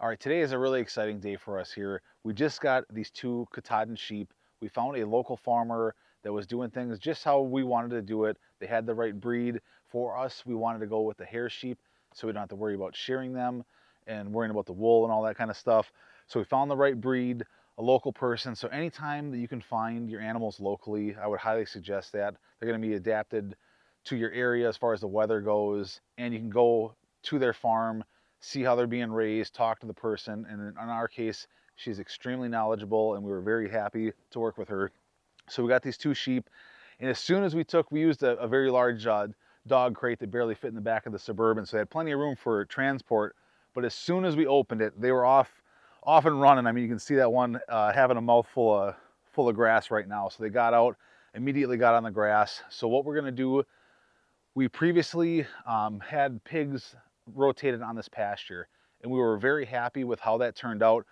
All right, today is a really exciting day for us here. We just got these two Katahdin sheep. We found a local farmer that was doing things just how we wanted to do it. They had the right breed. For us, we wanted to go with the hair sheep so we don't have to worry about shearing them and worrying about the wool and all that kind of stuff. So we found the right breed, a local person. So anytime that you can find your animals locally, I would highly suggest that. They're going to be adapted to your area as far as the weather goes, and you can go to their farm, see how they're being raised, talk to the person. And in our case, she's extremely knowledgeable and we were very happy to work with her. So we got these two sheep, and as soon as we used a very large dog crate that barely fit in the back of the Suburban, so they had plenty of room for transport. But as soon as we opened it, they were off and running. I mean, you can see that one having a mouthful full of grass right now. So they got out, immediately got on the grass. So what we're gonna do, we previously had pigs rotated on this pasture, and we were very happy with how that turned out.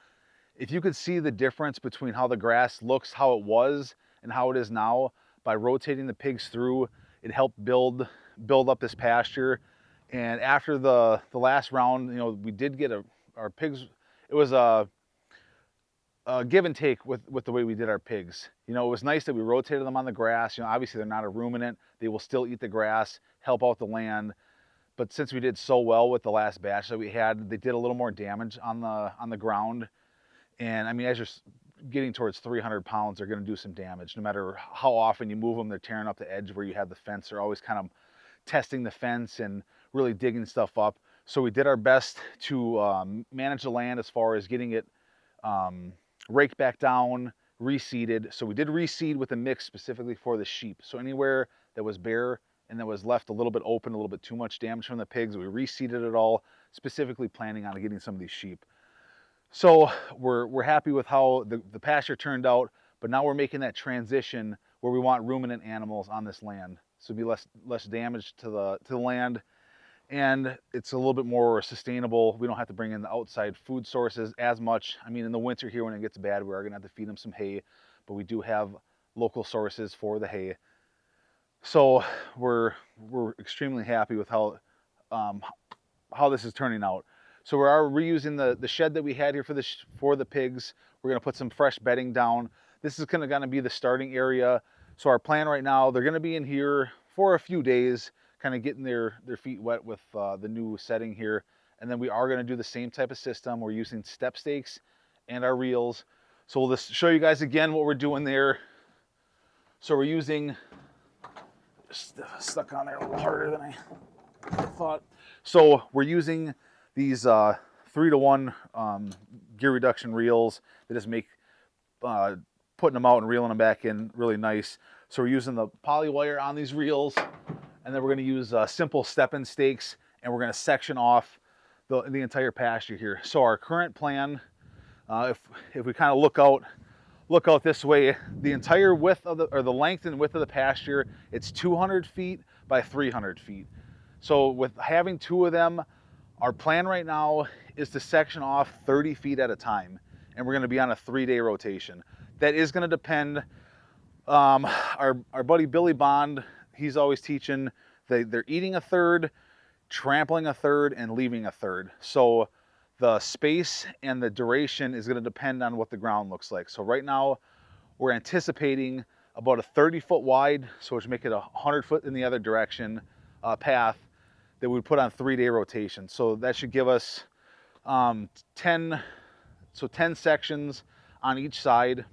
If you could see the difference between how the grass looks, how it was, and how it is now, by rotating the pigs through, it helped build up this pasture. And after the last round, you know, we did get our pigs. It was a give and take with the way we did our pigs. You know, it was nice that we rotated them on the grass. You know, obviously they're not a ruminant. They will still eat the grass, help out the land. But since we did so well with the last batch that we had, they did a little more damage on the ground. And I mean, as you're getting towards 300 pounds, they're going to do some damage. No matter how often you move them, they're tearing up the edge where you have the fence. They're always kind of testing the fence and really digging stuff up. So we did our best to manage the land as far as getting it raked back down, reseeded. So we did reseed with a mix specifically for the sheep. So anywhere that was bare and that was left a little bit open, a little bit too much damage from the pigs, we reseeded it all, specifically planning on getting some of these sheep. So we're happy with how the pasture turned out, but now we're making that transition where we want ruminant animals on this land. So it'd be less damage to the land, and it's a little bit more sustainable. We don't have to bring in the outside food sources as much. I mean, in the winter here when it gets bad, we are gonna have to feed them some hay, but we do have local sources for the hay. So we're extremely happy with how this is turning out. So we are reusing the shed that we had here for the pigs. We're gonna put some fresh bedding down. This is gonna be the starting area. So our plan right now, they're gonna be in here for a few days, kind of getting their feet wet with the new setting here. And then we are gonna do the same type of system. We're using step stakes and our reels. So we'll just show you guys again what we're doing there. So we're using, stuck on there a little harder than I thought. So we're using these 3-to-1 gear reduction reels that just make putting them out and reeling them back in really nice. So we're using the poly wire on these reels, and then we're going to use simple step-in stakes, and we're going to section off the entire pasture here. So our current plan, if we kind of look out this way, the entire width of the length and width of the pasture, it's 200 feet by 300 feet. So with having two of them, our plan right now is to section off 30 feet at a time, and we're going to be on a 3-day rotation. That is going to depend. Our buddy Billy Bond, he's always teaching they're eating a third, trampling a third, and leaving a third. So the space and the duration is going to depend on what the ground looks like. So right now we're anticipating about a 30-foot wide, so which make it a 100-foot in the other direction path that we put on 3-day rotation. So that should give us 10 sections on each side.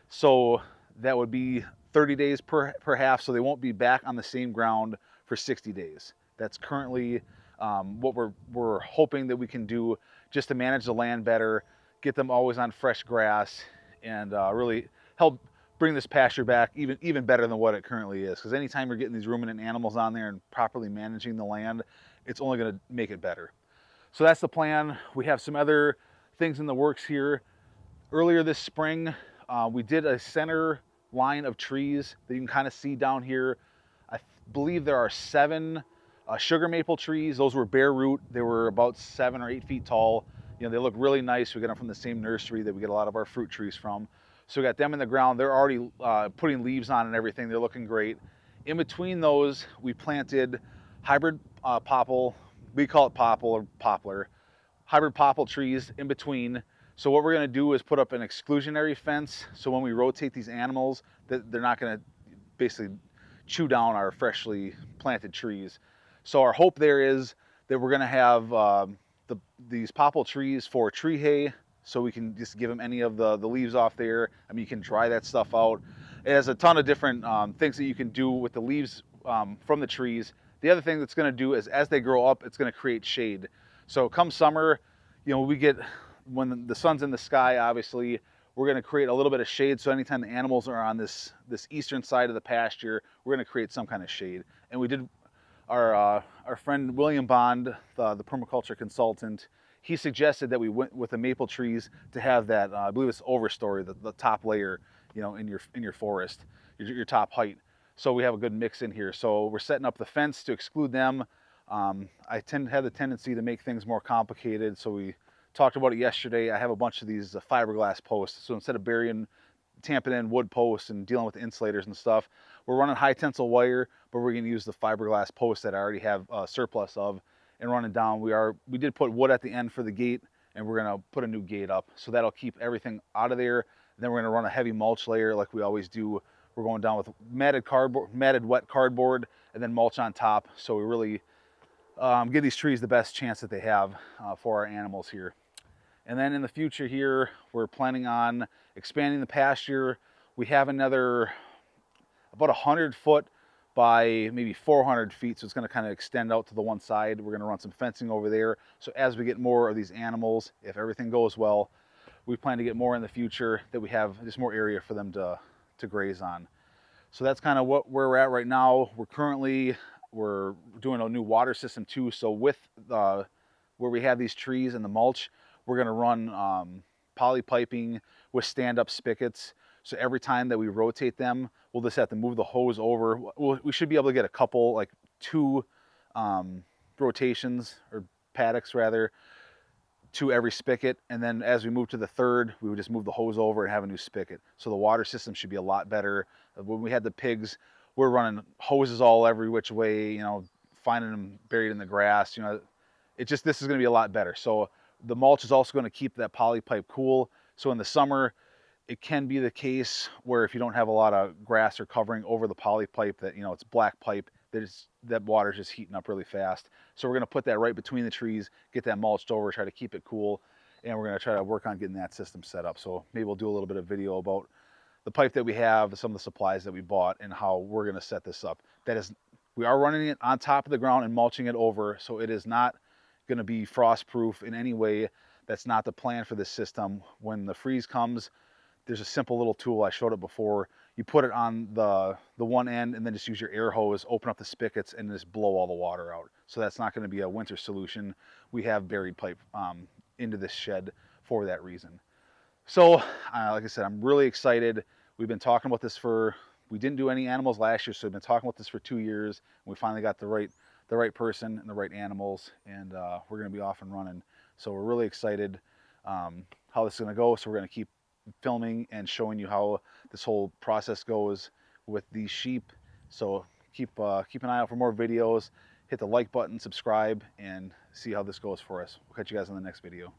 So that would be 30 days per half, so they won't be back on the same ground for 60 days. That's currently what we're hoping that we can do, just to manage the land better, get them always on fresh grass, and really help bring this pasture back even better than what it currently is. Because anytime you're getting these ruminant animals on there and properly managing the land, it's only going to make it better. So that's the plan. We have some other things in the works here. Earlier this spring, we did a center line of trees that you can kind of see down here. I believe there are 7 sugar maple trees. Those were bare root. They were about 7 or 8 feet tall. You know, they look really nice. We got them from the same nursery that we get a lot of our fruit trees from. So we got them in the ground. They're already putting leaves on and everything. They're looking great. In between those, we planted hybrid popple. We call it popple or poplar. hybrid popple trees in between. So what we're gonna do is put up an exclusionary fence, so when we rotate these animals, they're not gonna basically chew down our freshly planted trees. So our hope there is that we're gonna have these popple trees for tree hay, so we can just give them any of the leaves off there. I mean, you can dry that stuff out. It has a ton of different things that you can do with the leaves from the trees. The other thing that's gonna do is as they grow up, it's gonna create shade. So come summer, you know, when the sun's in the sky, obviously, we're gonna create a little bit of shade. So anytime the animals are on this eastern side of the pasture, we're gonna create some kind of shade. And we did, our friend William Bond, the permaculture consultant, he suggested that we went with the maple trees to have that, I believe it's overstory, the top layer, you know, in your forest, your top height. So we have a good mix in here. So we're setting up the fence to exclude them. I tend to have the tendency to make things more complicated. So we talked about it yesterday. I have a bunch of these fiberglass posts. So instead of tamping in wood posts and dealing with insulators and stuff, we're running high tensile wire, but we're gonna use the fiberglass posts that I already have a surplus of and running down. We did put wood at the end for the gate, and we're gonna put a new gate up. So that'll keep everything out of there. And then we're gonna run a heavy mulch layer like we always do. We're going down with matted wet cardboard, and then mulch on top. So we really give these trees the best chance that they have for our animals here. And then in the future here, we're planning on expanding the pasture. We have another about 100 foot by maybe 400 feet. So it's gonna kind of extend out to the one side. We're gonna run some fencing over there. So as we get more of these animals, if everything goes well, we plan to get more in the future, that we have just more area for them to graze on. So that's kind of where we're at right now. We're doing a new water system too. So with where we have these trees and the mulch, we're gonna run poly piping with stand-up spigots. So every time that we rotate them, we'll just have to move the hose over. We should be able to get a couple, like 2 rotations, or paddocks rather, to every spigot. And then as we move to the third, we would just move the hose over and have a new spigot. So the water system should be a lot better. When we had the pigs, we're running hoses all every which way, you know, finding them buried in the grass. You know, this is gonna be a lot better. So the mulch is also gonna keep that poly pipe cool. So in the summer, it can be the case where if you don't have a lot of grass or covering over the poly pipe, that, you know, it's black pipe, that water's just heating up really fast. So we're gonna put that right between the trees, get that mulched over, try to keep it cool, and we're gonna try to work on getting that system set up. So maybe we'll do a little bit of video about the pipe that we have, some of the supplies that we bought, and how we're gonna set this up. We are running it on top of the ground and mulching it over, so it is not gonna be frost proof in any way. That's not the plan for this system. When the freeze comes, there's a simple little tool, I showed it before. You put it on the one end and then just use your air hose, open up the spigots, and just blow all the water out. So that's not gonna be a winter solution. We have buried pipe into this shed for that reason. So like I said, I'm really excited. We've been talking about this we didn't do any animals last year, so we've been talking about this for 2 years. We finally got the right person and the right animals, and we're gonna be off and running. So we're really excited how this is gonna go. So we're gonna keep filming and showing you how this whole process goes with these sheep. So keep an eye out for more videos. Hit the like button, subscribe, and see how this goes for us. We'll catch you guys in the next video.